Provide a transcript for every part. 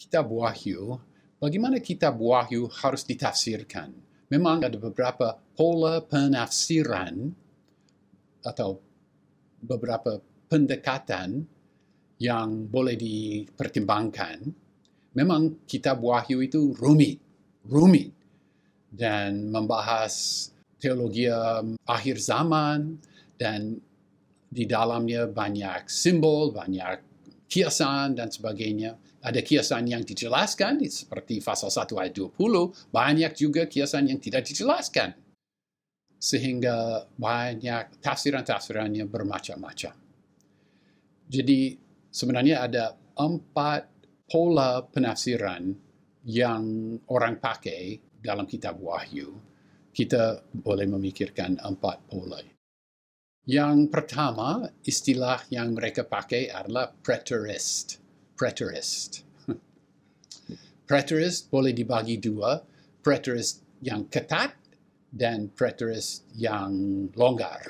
kitab Wahyu, bagaimana kitab Wahyu harus ditafsirkan? Memang ada beberapa pola penafsiran atau beberapa pendekatan yang boleh dipertimbangkan. Memang kitab Wahyu itu rumit dan membahas teologi akhir zaman, dan di dalamnya banyak simbol, banyak kiasan dan sebagainya. Ada kiasan yang dijelaskan, seperti pasal 1 ayat 20, banyak juga kiasan yang tidak dijelaskan. Sehingga banyak tafsiran-tafsirannya bermacam-macam. Jadi sebenarnya ada 4 pola penafsiran yang orang pakai dalam kitab Wahyu. Kita boleh memikirkan 4 pola. Yang pertama, istilah yang mereka pakai adalah preterist. Preterist boleh dibagi 2, preterist yang ketat dan preterist yang longgar.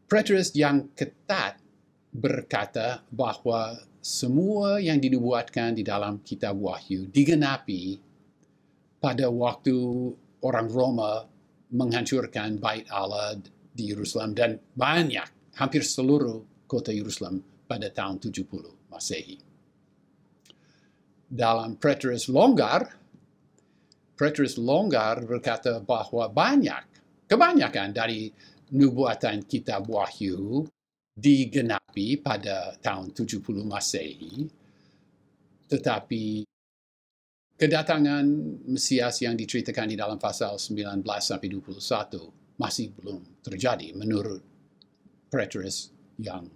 Preterist yang ketat berkata bahwa semua yang dinubuatkan di dalam kitab Wahyu digenapi pada waktu orang Roma menghancurkan bait Allah di Yerusalem dan hampir seluruh kota Yerusalem pada tahun 70 Masehi. Dalam preterist longgar berkata bahwa kebanyakan dari nubuatan kitab Wahyu digenapi pada tahun 70 Masehi, tetapi kedatangan Mesias yang diceritakan di dalam pasal 19 sampai 21 masih belum terjadi menurut preterist yang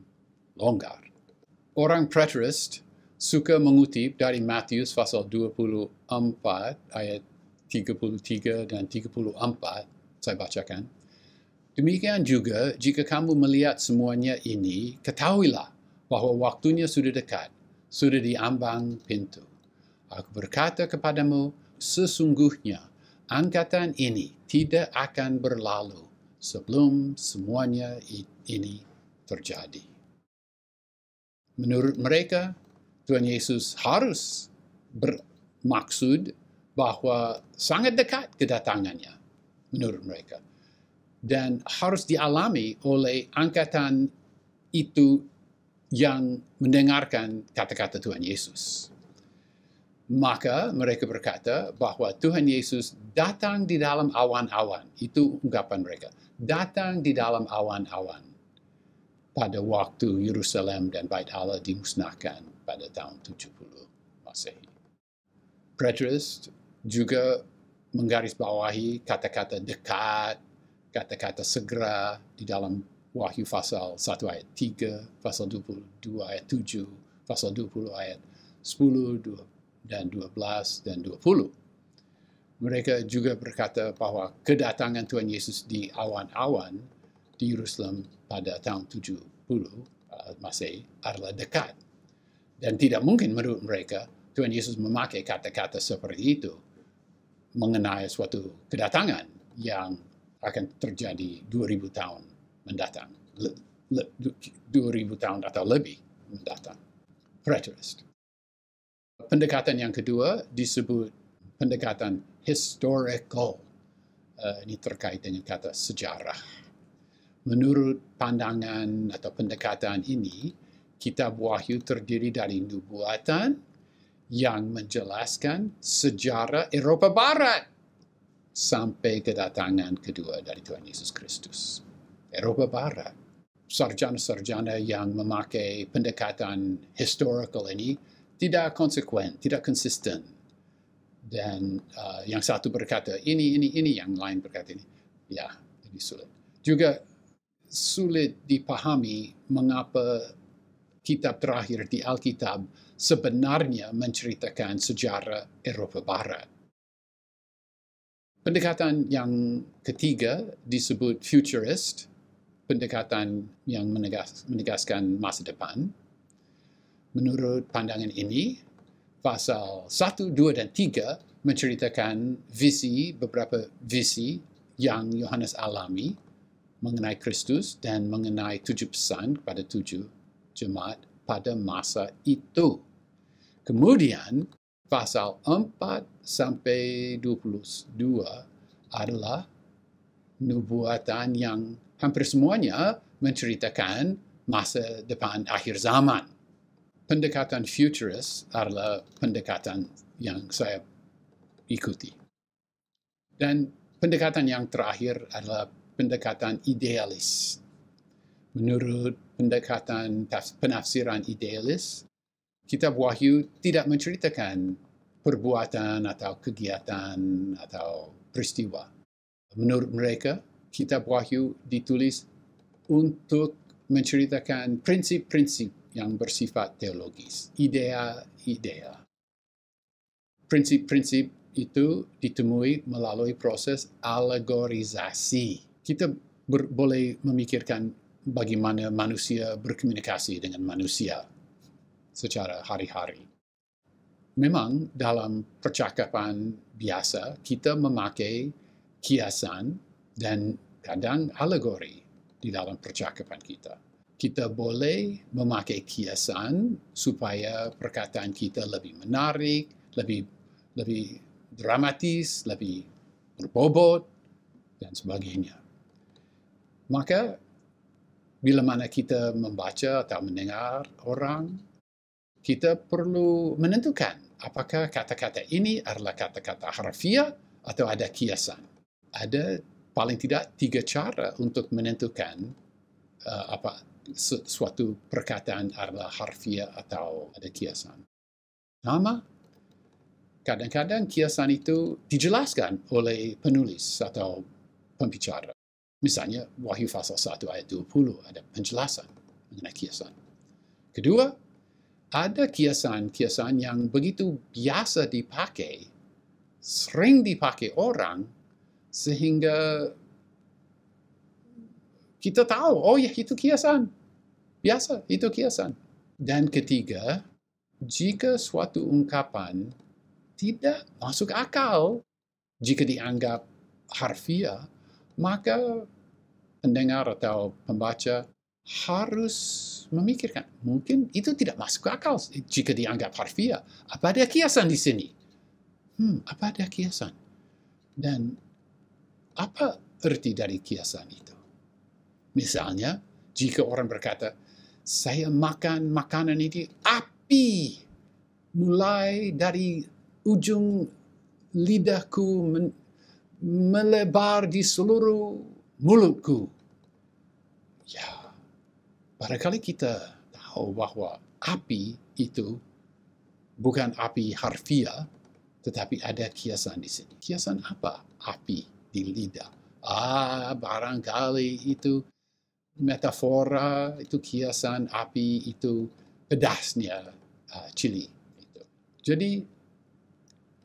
longgar. Orang preterist suka mengutip dari Matius pasal 24 ayat 33 dan 34, saya bacakan. Demikian juga, jika kamu melihat semuanya ini, ketahuilah bahwa waktunya sudah dekat, sudah diambang pintu. Aku berkata kepadamu, sesungguhnya angkatan ini tidak akan berlalu sebelum semuanya ini terjadi. Menurut mereka, Tuhan Yesus harus bermaksud bahwa sangat dekat kedatangannya, menurut mereka. Dan harus dialami oleh angkatan itu yang mendengarkan kata-kata Tuhan Yesus. Maka mereka berkata bahwa Tuhan Yesus datang di dalam awan-awan. Itu ungkapan mereka. Datang di dalam awan-awan pada waktu Yerusalem dan Bait Allah dimusnahkan pada tahun 70 Masehi. Preterist juga menggarisbawahi kata-kata dekat, kata-kata segera di dalam Wahyu pasal 1 ayat 3, pasal 22 ayat 7, pasal 20 ayat 10 dan 12 dan 20. Mereka juga berkata bahwa kedatangan Tuhan Yesus di awan-awan di Yerusalem pada tahun 70 Masehi adalah dekat. Dan tidak mungkin menurut mereka Tuhan Yesus memakai kata-kata seperti itu mengenai suatu kedatangan yang akan terjadi 2000 tahun mendatang. 2000 tahun atau lebih mendatang. Preterist. Pendekatan yang kedua disebut pendekatan historical. Ini terkait dengan kata sejarah. Menurut pandangan atau pendekatan ini, kitab Wahyu terdiri dari nubuatan yang menjelaskan sejarah Eropa Barat sampai kedatangan kedua dari Tuhan Yesus Kristus. Eropa Barat. Sarjana-sarjana yang memakai pendekatan historical ini tidak konsekuen, tidak konsisten. Dan yang satu berkata ini, yang lain berkata ini. Ya, ini sulit. Juga sulit dipahami mengapa kitab terakhir di Alkitab sebenarnya menceritakan sejarah Eropa Barat. Pendekatan yang ketiga disebut futurist, pendekatan yang menegaskan masa depan. Menurut pandangan ini, pasal 1, 2, dan 3 menceritakan beberapa visi yang Yohanes alami mengenai Kristus dan mengenai 7 pesan kepada 7 jemaat pada masa itu. Kemudian, pasal 4 sampai 22 adalah nubuatan yang hampir semuanya menceritakan masa depan akhir zaman. Pendekatan futurist adalah pendekatan yang saya ikuti. Dan pendekatan yang terakhir adalah pendekatan idealis. Menurut pendekatan penafsiran idealis, Kitab Wahyu tidak menceritakan perbuatan atau kegiatan atau peristiwa. Menurut mereka, Kitab Wahyu ditulis untuk menceritakan prinsip-prinsip yang bersifat teologis, idea-idea. Prinsip-prinsip itu ditemui melalui proses alegorisasi. Kita boleh memikirkan bagaimana manusia berkomunikasi dengan manusia secara hari-hari. Memang dalam percakapan biasa kita memakai kiasan dan kadang alegori di dalam percakapan kita. Kita boleh memakai kiasan supaya perkataan kita lebih menarik, lebih dramatis, lebih berbobot, dan sebagainya. Maka, bila mana kita membaca atau mendengar orang, kita perlu menentukan apakah kata-kata ini adalah kata-kata harfiah atau ada kiasan. Ada paling tidak 3 cara untuk menentukan suatu perkataan adalah harfiah atau ada kiasan. Pertama, kadang-kadang kiasan itu dijelaskan oleh penulis atau pembicara. Misalnya, Wahyu pasal 1 ayat 20 ada penjelasan mengenai kiasan. Kedua, ada kiasan-kiasan yang begitu biasa dipakai, sering dipakai orang, sehingga kita tahu, oh ya itu kiasan. Biasa, itu kiasan. Dan ketiga, jika suatu ungkapan tidak masuk akal, jika dianggap harfiah, maka pendengar atau pembaca harus memikirkan, mungkin itu tidak masuk akal jika dianggap harfiah. Apa ada kiasan di sini? Apa ada kiasan? Dan apa arti dari kiasan itu? Misalnya, jika orang berkata, saya makan makanan ini api, mulai dari ujung lidahku melebar di seluruh mulutku. Ya, barangkali kita tahu bahwa api itu bukan api harfiah, tetapi ada kiasan di sini. Kiasan apa? Api di lidah. Barangkali itu metafora, itu kiasan api, itu pedasnya cili. Jadi,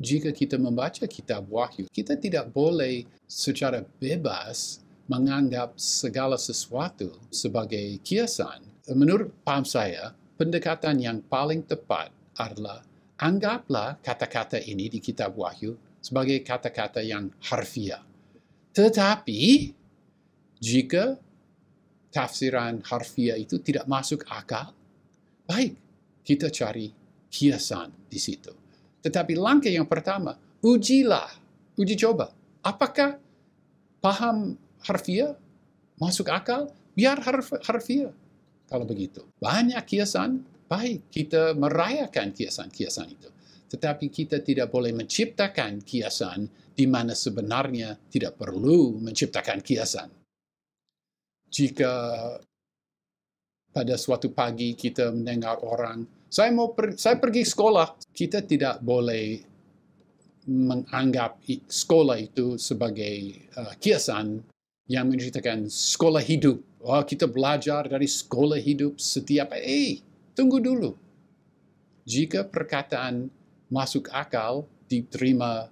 jika kita membaca kitab Wahyu, kita tidak boleh secara bebas menganggap segala sesuatu sebagai kiasan. Menurut paham saya, pendekatan yang paling tepat adalah anggaplah kata-kata ini di kitab Wahyu sebagai kata-kata yang harfiah. Tetapi, jika tafsiran harfiah itu tidak masuk akal, baik, kita cari kiasan di situ. Tetapi langkah yang pertama, uji coba. Apakah paham harfiah masuk akal? Biar harfiah. Kalau begitu, banyak kiasan, baik kita merayakan kiasan-kiasan itu. Tetapi kita tidak boleh menciptakan kiasan di mana sebenarnya tidak perlu menciptakan kiasan. Jika pada suatu pagi kita mendengar orang, saya pergi sekolah, kita tidak boleh menganggap sekolah itu sebagai kiasan yang menceritakan sekolah hidup. Kita belajar dari sekolah hidup setiap. Tunggu dulu. Jika perkataan masuk akal diterima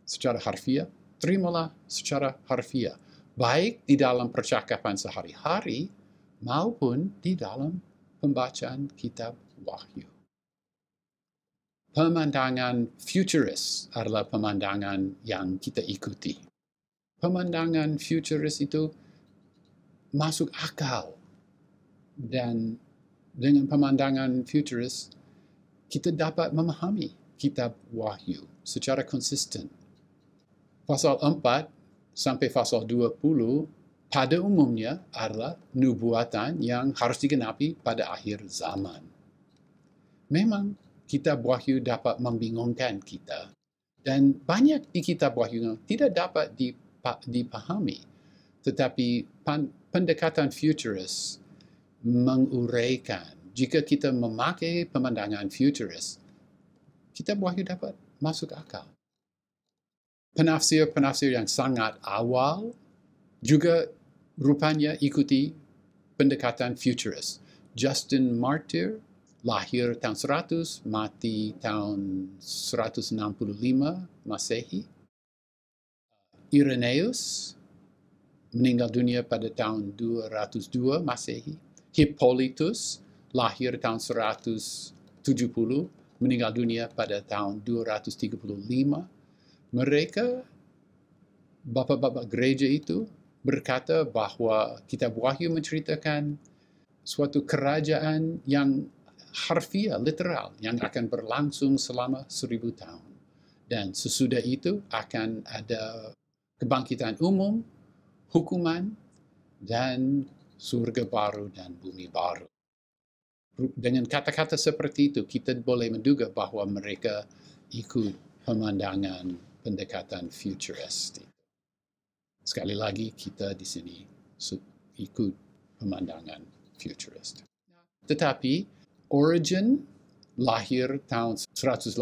secara harfiah, terimalah secara harfiah. Baik di dalam percakapan sehari-hari maupun di dalam pembacaan kitab Wahyu. Pemandangan futurist adalah pemandangan yang kita ikuti. Pemandangan futurist itu masuk akal. Dan dengan pemandangan futurist, kita dapat memahami kitab Wahyu secara konsisten. Pasal 4 sampai pasal 20 pada umumnya adalah nubuatan yang harus digenapi pada akhir zaman. Memang kitab Wahyu dapat membingungkan kita, dan banyak di kitab Wahyu tidak dapat dipahami. Tetapi pendekatan futuris menguraikan, jika kita memakai pemandangan futuris, kitab Wahyu dapat masuk akal. Penafsir-penafsir yang sangat awal juga rupanya ikuti pendekatan futuris. Justin Martyr lahir tahun 100, mati tahun 165 Masehi. Irenaeus meninggal dunia pada tahun 202 Masehi. Hippolytus lahir tahun 170, meninggal dunia pada tahun 235. Mereka, bapa-bapa gereja itu, berkata bahwa kitab Wahyu menceritakan suatu kerajaan yang harfiah, literal, yang akan berlangsung selama 1000 tahun. Dan sesudah itu akan ada kebangkitan umum, hukuman, dan surga baru dan bumi baru. Dengan kata-kata seperti itu, kita boleh menduga bahwa mereka ikut pemandangan pendekatan futuristik. Sekali lagi, kita di sini ikut pemandangan futuristik. Tetapi Origen lahir tahun 185,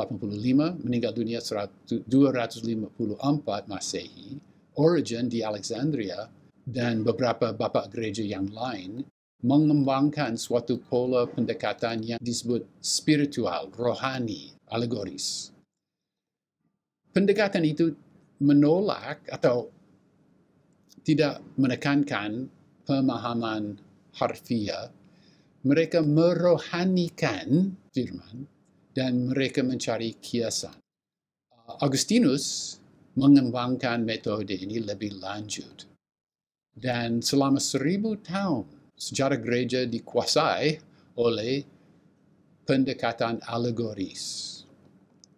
meninggal dunia 254 Masehi. Origen di Alexandria dan beberapa bapa gereja yang lain mengembangkan suatu pola pendekatan yang disebut spiritual, rohani, alegoris. Pendekatan itu menolak atau tidak menekankan pemahaman harfiah. Mereka merohanikan firman dan mereka mencari kiasan. Augustinus mengembangkan metode ini lebih lanjut. Dan selama 1000 tahun, sejarah gereja dikuasai oleh pendekatan alegoris.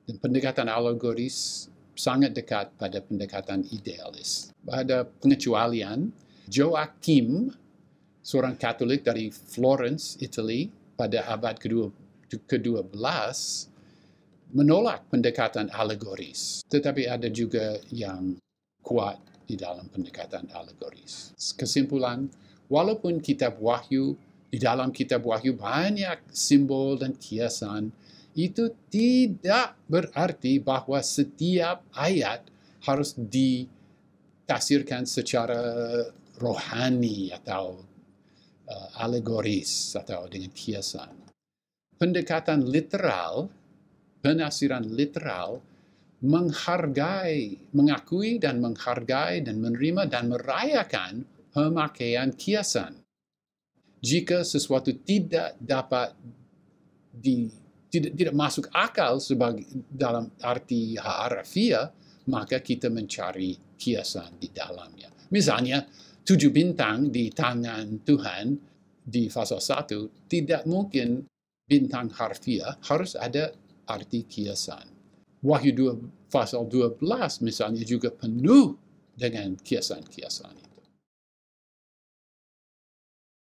Dan pendekatan alegoris sangat dekat pada pendekatan idealis. Ada pengecualian, Joachim, seorang Katolik dari Florence, Italy, pada abad ke-12, menolak pendekatan alegoris. Tetapi ada juga yang kuat di dalam pendekatan alegoris. Kesimpulan, walaupun kitab Wahyu, di dalam kitab Wahyu banyak simbol dan kiasan, itu tidak berarti bahwa setiap ayat harus ditafsirkan secara rohani atau alegoris atau dengan kiasan. Pendekatan literal, penafsiran literal, mengakui dan menghargai dan menerima dan merayakan pemakaian kiasan. Jika sesuatu tidak dapat tidak masuk akal sebagai dalam arti harfiah, maka kita mencari kiasan di dalamnya. Misalnya, 7 bintang di tangan Tuhan di pasal 1 tidak mungkin bintang harfiah, harus ada arti kiasan. Wahyu 2 pasal 12 misalnya juga penuh dengan kiasan-kiasan.